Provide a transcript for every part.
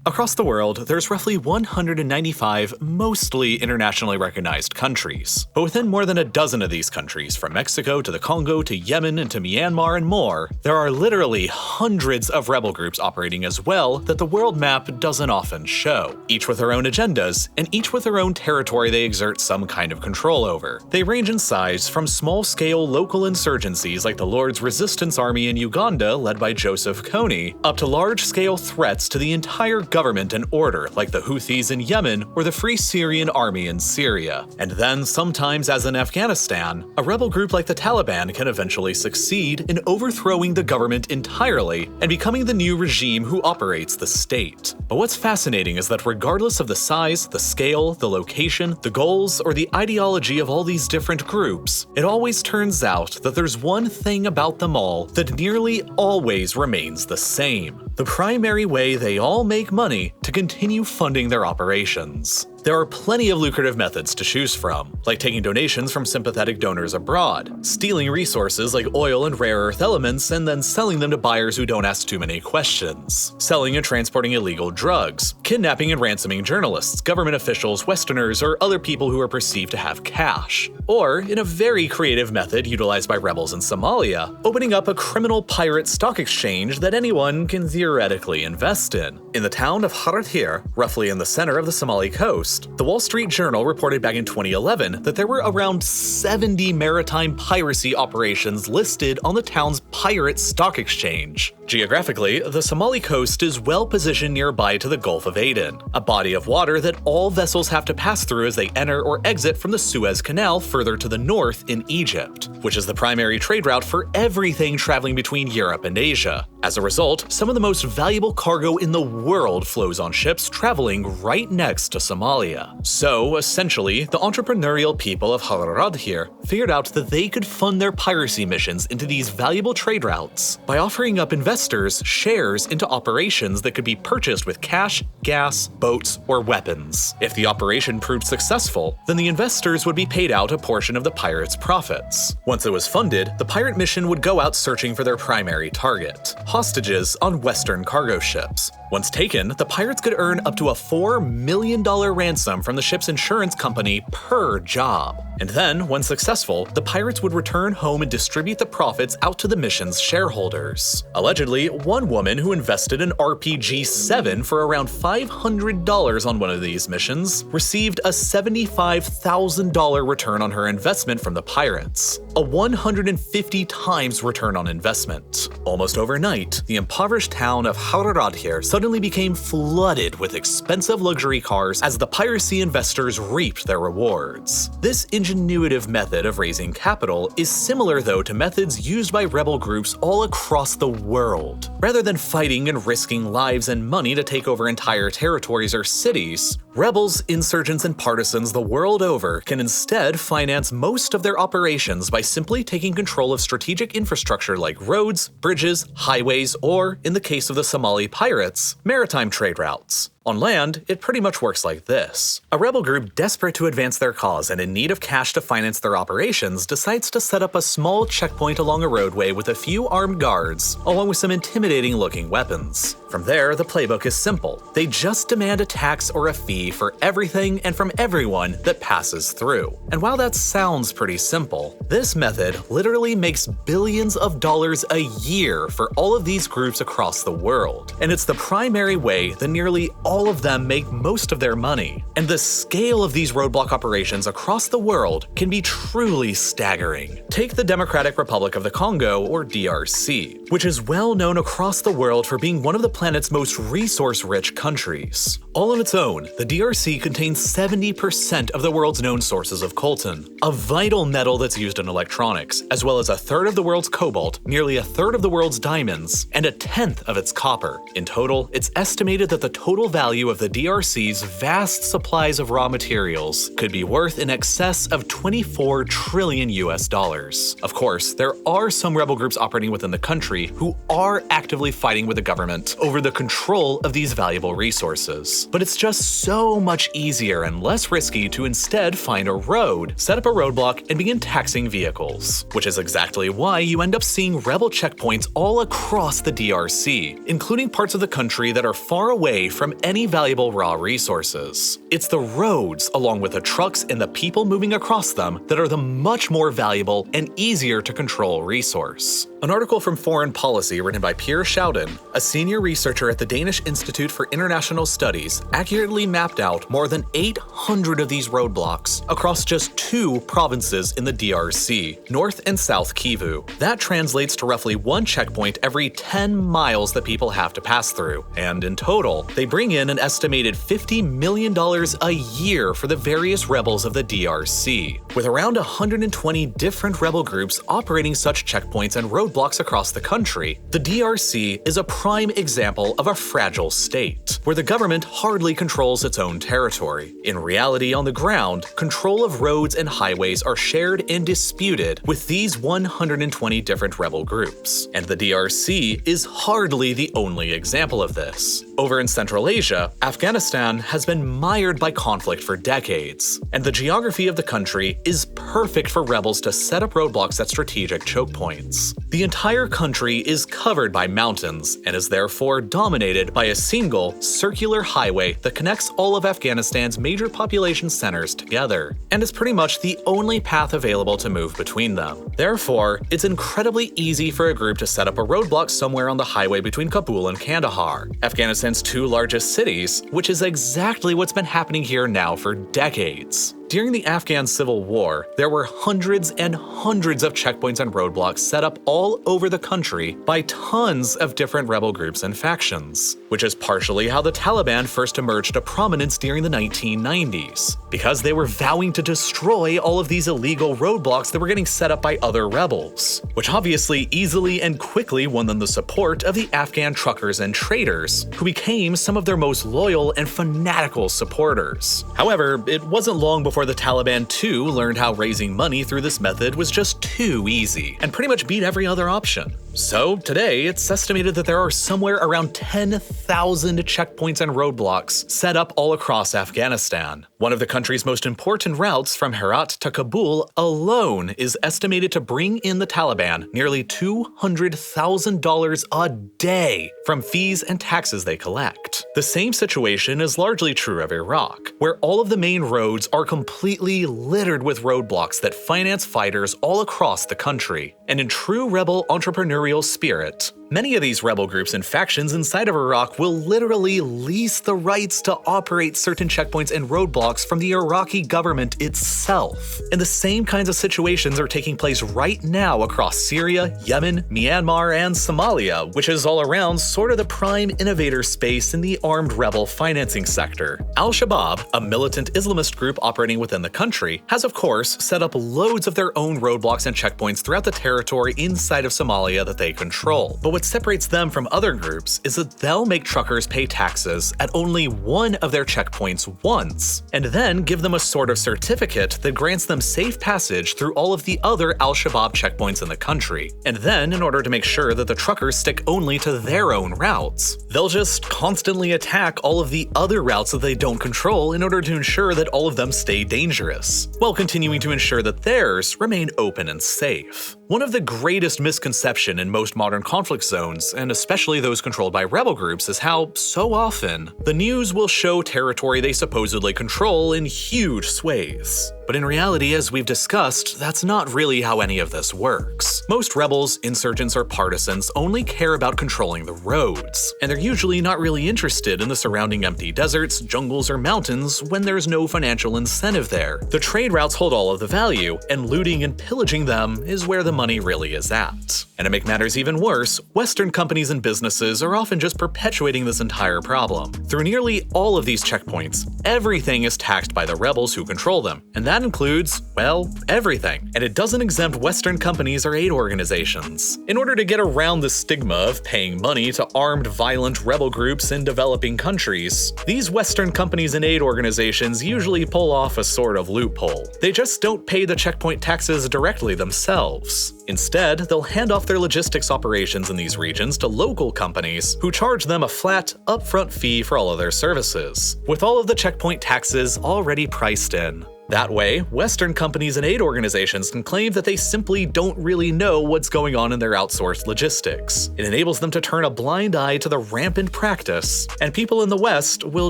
Across the world, there's roughly 195 mostly internationally recognized countries. But within more than a dozen of these countries, from Mexico to the Congo to Yemen and to Myanmar and more, there are literally hundreds of rebel groups operating as well that the world map doesn't often show, each with their own agendas, and each with their own territory they exert some kind of control over. They range in size from small-scale local insurgencies like the Lord's Resistance Army in Uganda led by Joseph Kony, up to large-scale threats to the entire government and order like the Houthis in Yemen or the Free Syrian Army in Syria. And then, sometimes as in Afghanistan, a rebel group like the Taliban can eventually succeed in overthrowing the government entirely and becoming the new regime who operates the state. But what's fascinating is that regardless of the size, the scale, the location, the goals, or the ideology of all these different groups, it always turns out that there's one thing about them all that nearly always remains the same: the primary way they all make money to continue funding their operations. There are plenty of lucrative methods to choose from, like taking donations from sympathetic donors abroad, stealing resources like oil and rare earth elements and then selling them to buyers who don't ask too many questions, selling and transporting illegal drugs, kidnapping and ransoming journalists, government officials, Westerners, or other people who are perceived to have cash, or, in a very creative method utilized by rebels in Somalia, opening up a criminal pirate stock exchange that anyone can theoretically invest in. In the town of Haradhir, roughly in the center of the Somali coast, the Wall Street Journal reported back in 2011 that there were around 70 maritime piracy operations listed on the town's pirate stock exchange. Geographically, the Somali coast is well positioned nearby to the Gulf of Aden, a body of water that all vessels have to pass through as they enter or exit from the Suez Canal further to the north in Egypt, which is the primary trade route for everything traveling between Europe and Asia. As a result, some of the most valuable cargo in the world flows on ships traveling right next to Somalia. So, essentially, the entrepreneurial people of Haradhir figured out that they could fund their piracy missions into these valuable trade routes by offering up investors shares into operations that could be purchased with cash, gas, boats, or weapons. If the operation proved successful, then the investors would be paid out a portion of the pirates' profits. Once it was funded, the pirate mission would go out searching for their primary target: hostages on Western cargo ships. Once taken, the pirates could earn up to a $4 million ransom from the ship's insurance company per job. And then, when successful, the pirates would return home and distribute the profits out to the mission's shareholders. Allegedly, one woman who invested in RPG-7 for around $500 on one of these missions received a $75,000 return on her investment from the pirates, a 150 times return on investment. Almost overnight, the impoverished town of Haradhir suddenly became flooded with expensive luxury cars as the piracy investors reaped their rewards. This ingenuitive method of raising capital is similar, though, to methods used by rebel groups all across the world. Rather than fighting and risking lives and money to take over entire territories or cities, rebels, insurgents, and partisans the world over can instead finance most of their operations by simply taking control of strategic infrastructure like roads, bridges, highways, or, in the case of the Somali pirates, maritime trade routes. On land, it pretty much works like this. A rebel group desperate to advance their cause and in need of cash to finance their operations decides to set up a small checkpoint along a roadway with a few armed guards, along with some intimidating-looking weapons. From there, the playbook is simple. They just demand a tax or a fee for everything and from everyone that passes through. And while that sounds pretty simple, this method literally makes billions of dollars a year for all of these groups across the world. And it's the primary way that nearly all of them make most of their money. And the scale of these roadblock operations across the world can be truly staggering. Take the Democratic Republic of the Congo, or DRC, which is well known across the world for being one of the planet's most resource-rich countries. All on its own, the DRC contains 70% of the world's known sources of coltan, a vital metal that's used in electronics, as well as a third of the world's cobalt, nearly a third of the world's diamonds, and a tenth of its copper. In total, it's estimated that the total value of the DRC's vast supplies of raw materials could be worth in excess of 24 trillion US dollars. Of course, there are some rebel groups operating within the country who are actively fighting with the government over the control of these valuable resources. But it's just so much easier and less risky to instead find a road, set up a roadblock, and begin taxing vehicles, which is exactly why you end up seeing rebel checkpoints all across the DRC, including parts of the country that are far away from any valuable raw resources. It's the roads, along with the trucks and the people moving across them, that are the much more valuable and easier to control resource. An article from Foreign Policy written by Pierre Schouten, a senior researcher at the Danish Institute for International Studies, accurately mapped out more than 800 of these roadblocks across just 2 provinces in the DRC, North and South Kivu. That translates to roughly 1 checkpoint every 10 miles that people have to pass through, and in total, they bring in an estimated $50 million a year for the various rebels of the DRC, with around 120 different rebel groups operating such checkpoints and roadblocks across the country. The DRC is a prime example of a fragile state, where the government hardly controls its own territory. In reality, on the ground, control of roads and highways are shared and disputed with these 120 different rebel groups, and the DRC is hardly the only example of this. Over in Central Asia, Afghanistan has been mired by conflict for decades, and the geography of the country is perfect for rebels to set up roadblocks at strategic choke points. The entire country is covered by mountains and is therefore dominated by a single, circular highway that connects all of Afghanistan's major population centers together, and is pretty much the only path available to move between them. Therefore, it's incredibly easy for a group to set up a roadblock somewhere on the highway between Kabul and Kandahar, Afghanistan's 2 largest cities, which is exactly what's been happening here now for decades. During the Afghan Civil War, there were hundreds and hundreds of checkpoints and roadblocks set up all over the country by tons of different rebel groups and factions, which is partially how the Taliban first emerged to prominence during the 1990s, because they were vowing to destroy all of these illegal roadblocks that were getting set up by other rebels, which obviously easily and quickly won them the support of the Afghan truckers and traders, who became some of their most loyal and fanatical supporters. However, it wasn't long before the Taliban too learned how raising money through this method was just too easy, and pretty much beat every other option. So today, it's estimated that there are somewhere around 10,000 checkpoints and roadblocks set up all across Afghanistan. One of the country's most important routes from Herat to Kabul alone is estimated to bring in the Taliban nearly $200,000 a day from fees and taxes they collect. The same situation is largely true of Iraq, where all of the main roads are completely littered with roadblocks that finance fighters all across the country. And in true rebel entrepreneurial spirit, many of these rebel groups and factions inside of Iraq will literally lease the rights to operate certain checkpoints and roadblocks from the Iraqi government itself. And the same kinds of situations are taking place right now across Syria, Yemen, Myanmar, and Somalia, which is all around sort of the prime innovator space in the armed rebel financing sector. Al-Shabaab, a militant Islamist group operating within the country, has of course set up loads of their own roadblocks and checkpoints throughout the territory inside of Somalia that they control. But what separates them from other groups is that they'll make truckers pay taxes at only one of their checkpoints once, and then give them a sort of certificate that grants them safe passage through all of the other Al-Shabaab checkpoints in the country. And then, in order to make sure that the truckers stick only to their own routes, they'll just constantly attack all of the other routes that they don't control in order to ensure that all of them stay dangerous, while continuing to ensure that theirs remain open and safe. One of the greatest misconceptions in most modern conflict zones, and especially those controlled by rebel groups, is how, so often, the news will show territory they supposedly control in huge swathes. But in reality, as we've discussed, that's not really how any of this works. Most rebels, insurgents, or partisans only care about controlling the roads, and they're usually not really interested in the surrounding empty deserts, jungles, or mountains when there's no financial incentive there. The trade routes hold all of the value, and looting and pillaging them is where the money really is at. And to make matters even worse, Western companies and businesses are often just perpetuating this entire problem. Through nearly all of these checkpoints, everything is taxed by the rebels who control them, and that includes, well, everything. And it doesn't exempt Western companies or aid organizations. In order to get around the stigma of paying money to armed, violent rebel groups in developing countries, these Western companies and aid organizations usually pull off a sort of loophole. They just don't pay the checkpoint taxes directly themselves. Instead, they'll hand off their logistics operations in these regions to local companies who charge them a flat, upfront fee for all of their services, with all of the checkpoint taxes already priced in. That way, Western companies and aid organizations can claim that they simply don't really know what's going on in their outsourced logistics. It enables them to turn a blind eye to the rampant practice, and people in the West will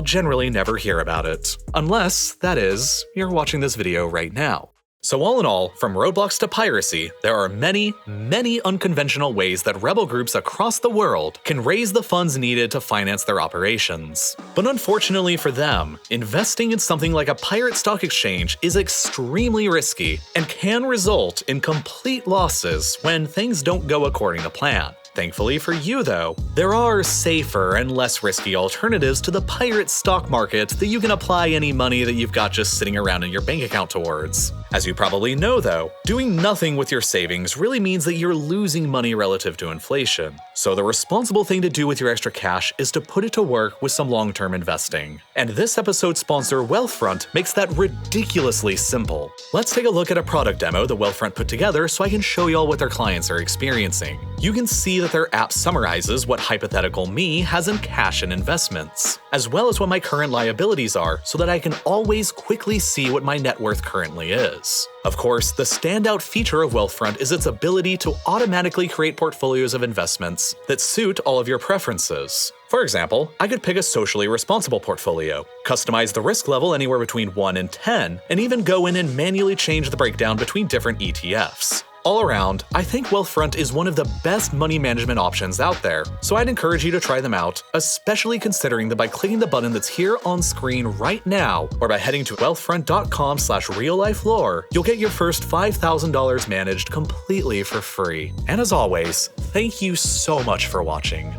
generally never hear about it. Unless, that is, you're watching this video right now. So all in all, from roadblocks to piracy, there are many, many unconventional ways that rebel groups across the world can raise the funds needed to finance their operations. But unfortunately for them, investing in something like a pirate stock exchange is extremely risky and can result in complete losses when things don't go according to plan. Thankfully for you though, there are safer and less risky alternatives to the pirate stock market that you can apply any money that you've got just sitting around in your bank account towards. As you probably know though, doing nothing with your savings really means that you're losing money relative to inflation. So the responsible thing to do with your extra cash is to put it to work with some long-term investing. And this episode's sponsor, Wealthfront, makes that ridiculously simple. Let's take a look at a product demo that Wealthfront put together so I can show y'all what their clients are experiencing. You can see that their app summarizes what hypothetical me has in cash and investments, as well as what my current liabilities are so that I can always quickly see what my net worth currently is. Of course, the standout feature of Wealthfront is its ability to automatically create portfolios of investments that suit all of your preferences. For example, I could pick a socially responsible portfolio, customize the risk level anywhere between 1 and 10, and even go in and manually change the breakdown between different ETFs. All around, I think Wealthfront is one of the best money management options out there, so I'd encourage you to try them out, especially considering that by clicking the button that's here on screen right now, or by heading to wealthfront.com/reallifelore, you'll get your first $5,000 managed completely for free. And as always, thank you so much for watching.